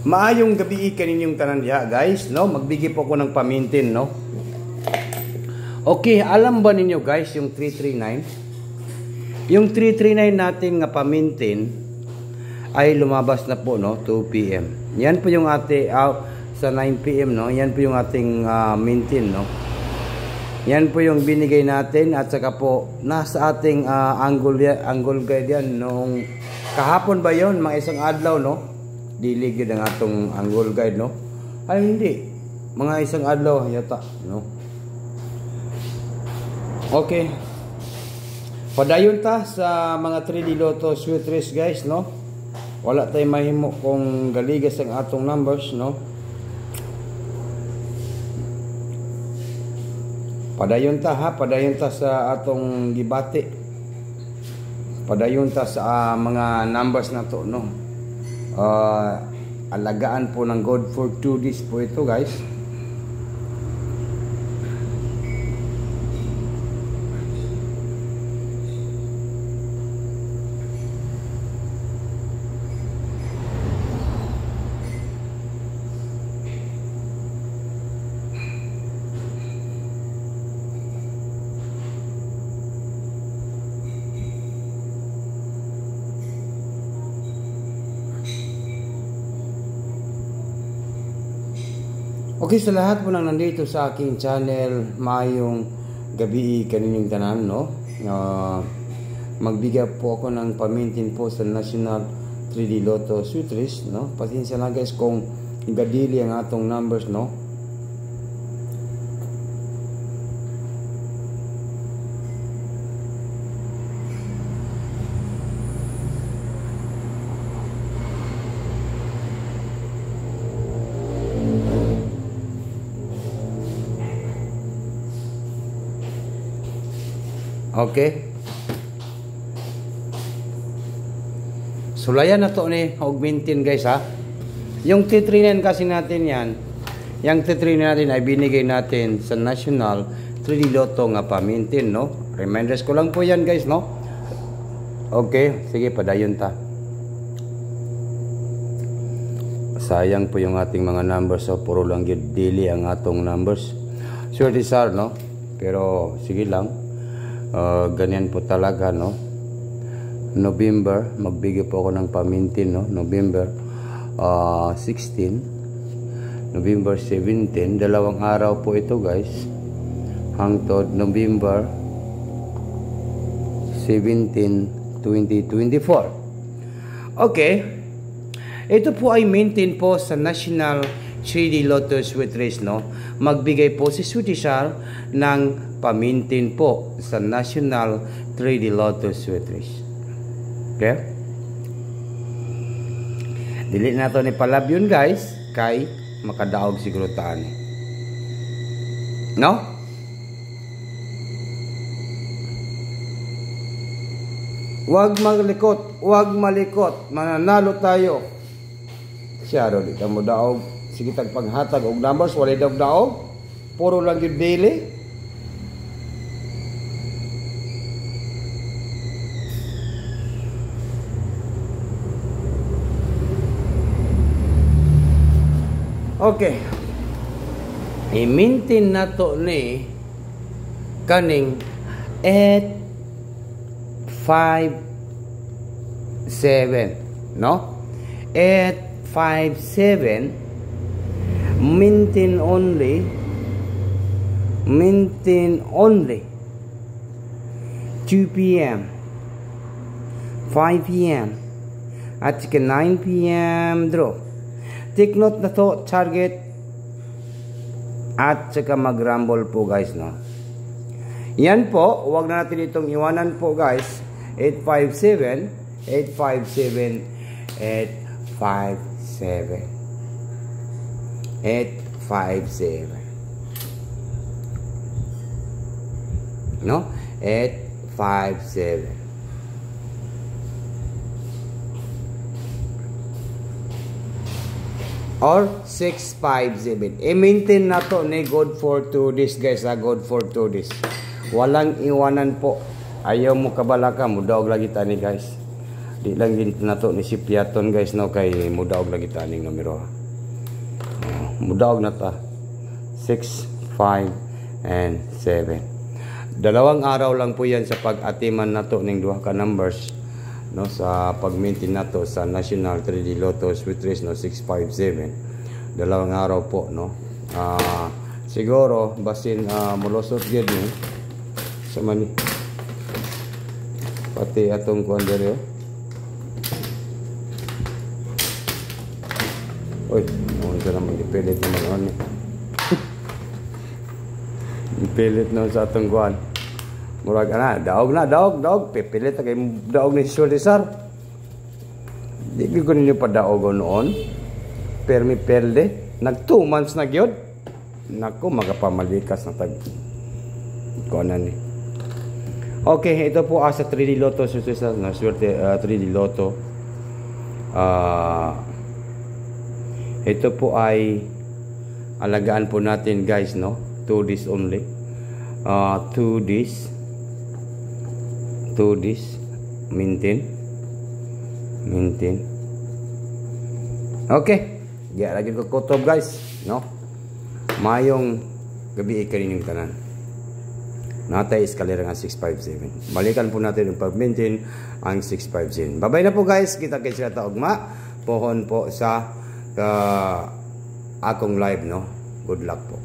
Maayong gabi kaninyong tanan diha, guys, no? Magbigay po ako ng pamintin, no? Okay, alam ba ninyo, guys, yung 339? Yung 339 natin nga pamintin ay lumabas na po, no? 2 PM. Yan po yung sa 9 PM, no? Yan po yung ating mintin, no? Yan po yung binigay natin at saka po nasa ating angle guide yan noong kahapon ba yon, mga isang adlaw, no? Diligid ang atong angle guide, no? Ay hindi, mga isang adlaw yata, no? Okay, padayon ta sa mga 3D Lotto Sweet Race, guys, no? Wala tayong mahimo kung galigas ang atong numbers, no? Padayon ta, ha, padayon ta sa atong gibati. Padayon ta sa mga numbers na to, no? Alagaan po ng God for 2 days po ito, guys. Okay, sa lahat po nang nandito sa aking channel, maayong gabi kaninyong tanan, no? Magbigay po ako ng pamintin po sa National 3D Lotto Sweet Race, no? Pasensya na, guys, kung gadili ang atong numbers, no? Okay. Sulayan na to ni augmentin, guys, ha. Yung T39 kasi natin yan, yung T39 natin ay binigay natin sa National 3D Lotto nga pamintin, no? Reminders ko lang po yan, guys, no? Okay, sige, padayon ta. Sayang po yung ating mga numbers, so puro lang daily ang atong numbers. Sure these are, no? Pero sige lang. Ganyan po talaga, no? November, magbigay po ako ng pamintin, no? November 16, November 17, dalawang araw po ito, guys, hangtod November 17, 2024. Okay, ito po ay maintain po sa National 3D Lotto Sweet Race, no? Magbigay po si Sweetie Char ng pamintin po sa National 3D Lotto Sweet Race. Okay? Dili na to ni palab yun, guys, kay makadaog siguro taan. No? Huwag malikot, mananalo tayo. Siya ro, di ka mo daog. Sige, tagpaghatag og numbers, walay daog, puro lang yung daily. Okay, i-maintain na to ni kaning 857, no? 857 maintain only 2 PM 5 PM at 9 PM draw. Take note na to, target at saka mag-rumble po, guys, no? Yan po, huwag na natin itong iwanan po, guys. 857 857 857 857, no? 857 or 657. I-maintain na to ni God for 2 days, guys, ha? God for 2 days. Walang iwanan po. Ayaw mo kabalaka mo, daog lagi tani, guys. Di lang din nato ni si Piaton guys no kay mudaog lagi taning numero. Mudaog na ta. 6, 5 and 7. Dalawang araw lang po yan sa pag-atiman nato ning duha ka numbers no sa pag-maintain nato sa National 3D Lotto Sweet Race no 657. Dalawang araw po no. Siguro basin mulusot gyud ni sa mani pati atong kuan dere. Oy, ano ka naman ipilit naman on eh. Ipilit na sa atong kuan. Murag na, daog. Pipilit kay daog ni Sulisar. Di ko ninyo pa daog noon. Permi perde. Nag 2 months na gyud. Nako, magapamalikas na tag kuanan ni. Okay, ito po sa 3D Lotto Sulisar na swerte 3D Lotto. Ito po ay alagaan po natin guys no. 2 days only. 2 days maintain. Okay, lagi ko kutob guys no. Mayong gabi kaninyong tanan. Natay eskalera nga 657. Balikan po natin yung pag-maintain ang 657. Bye-bye na po guys. Kita kayo sila taugma. Pohon po sa akong live no. Good luck po.